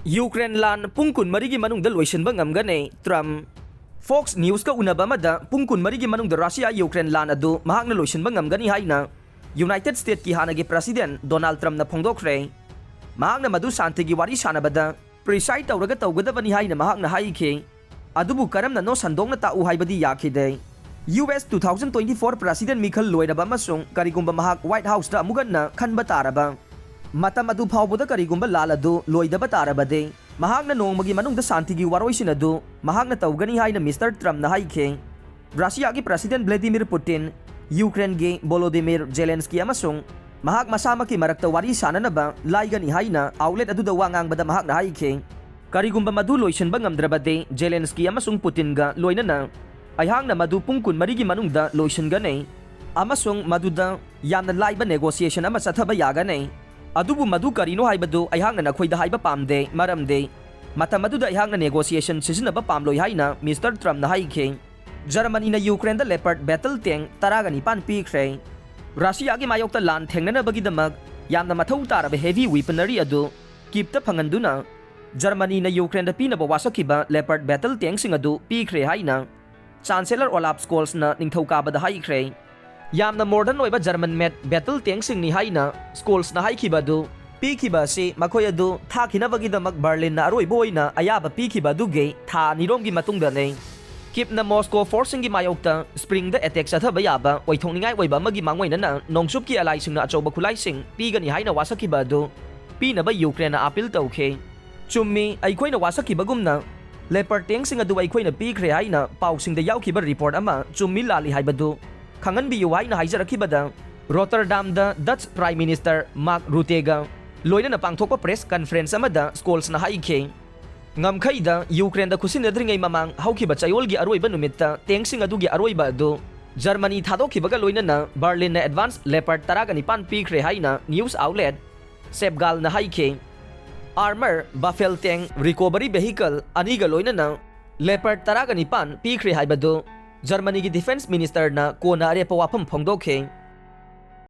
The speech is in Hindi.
यूक्रेन लान पुंग कुन मरी की मनुंग द लोइशनबा ngamgane Trump Fox News ka unaba mada पुंग कुन मरी की मनुंग द रशिया यूक्रेन लान अदु महाकना लोइशनबा ngamgani haina यूनाइटेड स्टेट की हाना के प्रेसिडेंट डोनाल्ड ट्रम्प न फोंदोखरे महाकना मदु शांति की वारी सानबदा प्रिसाइड तौरगा तौगदबनी हाइना महाकना हाइखे अदुबु करमना नो संदोंगना ताउ हाइबदी याखिदे US 2024 प्रेसिडेंट मिखल लोइरबा मसुंग करिगुंबा महाक व्हाइट हाउस दा मुगन्ना खनबा तारबा मतम अदु फाउबदा करिगुंबा लाल अदु लोइदबा तारबदे महाकना नोंगमगी मनुंगदा शांतिगी वारोइसिन अदु महाकना तौगनी हाइना मिस्टर ट्रम्प न हाइखे रशिया की प्रेसिडेंट व्लादिमीर पुतिन यूक्रेन के वोलोदिमीर जेलेंस्की अमसुंग महाक मसामकी मरक्ता वारी साननबा लाइगनी हाइना आउटलेट अदुदा वांगांगबदा महाकना हाइखे करिगुंबा मदु लोइसनबा ngamdrabade जेलेंस्की अमसुंग पुतिनगा लोइनना अयहांगना मदु पुंग कुन मरीगी मनुंगदा लोइसनगने अमसुंग मदुदा यामना लाइबा नेगोशिएशन अमा चथबा यागने अदुबु मदु करिनो हाइबदु अयहांगना नखोइदा हाइबा पामदे मरमदे मतम मदुदा अयहांगना नेगोशिएशन सिजनबा पामलोइ हाइना मिस्टर ट्रम्प न हाइखे जर्मनी न यूक्रेन द लेपर्ड बैटल टैंक तरागनी पान पीख्रे रशिया की मायोक्ता लान थेंगनबगीदमक यामना मथौ तारबा हेवी वेपनरी अदु कीपता फंगनदुना जर्मनी न यूक्रेन द पीनबा वासकिबा लेपर्ड बैटल टैंक सिंग अदु पीख्रे हाइना चांसेलर ओलाफ स्कोल्स न निंगथौकाबदा हाइख्रे यामना मॉडर्न ओइबा जर्मन मेड बैटल टैंक सिंग नि हाइना स्कोल्स न हाइखिबदु पीखिबा से मखोय अदु थाखिनबगीदमक बर्लिन न अरोइबा ओइना अयाबा पीखिबा दुगे था निरोमगी मतुंगदने किपना मॉस्को फोर्सिंग की मायोक्ता स्प्रिंग द अटैक चथबा याबा ओइथोंनिंगाय ओइबा मगी मांगोइनना नोंगसुप की अलाइसिंग न अचौबा खुलाइसिंग पीगनी हाइना वासकिबा दु पीनबा यूक्रेन अपील तौखे चुम्मी अइखोइना वासकिबगुमना लेपर्ड टैंक सिंग अदु अइखोइना पीख्रे हाइना पाउसिंग द याउखिबा रिपोर्ट अमा चुम्मी लाली हाइबदु खंगनबियु हाइना हाइजरखिबदा रोटरडाम द डच प्राइम मिनिस्टर मार्क रुटेगा लोइनना पांगथोकपा प्रेस कॉन्फ्रेंस अमदा स्कोल्स न हाइखे ngamkhaida यूक्रेन द खुसिनद्रिंगै ममांग हौखिबा चायोलगी अरोइबा नुमित्ता टैंकसिंग अदुगी अरोइबा अदु जर्मनी थादोखिबगा लोइनना बर्लिन न एडवांस लेपर्ड तरागनी पान पीख्रे हाइना न्यूज आउटलेट सेपगाल न हाइखे armour Buffel tank recovery vehicle अनिगा लोइनना लेपर्ड तरागनी पान पीख्रे हाइबदु जर्मनी की डिफेंस मिनिस्टर न कोना अरेपा वाफम फोंदोखे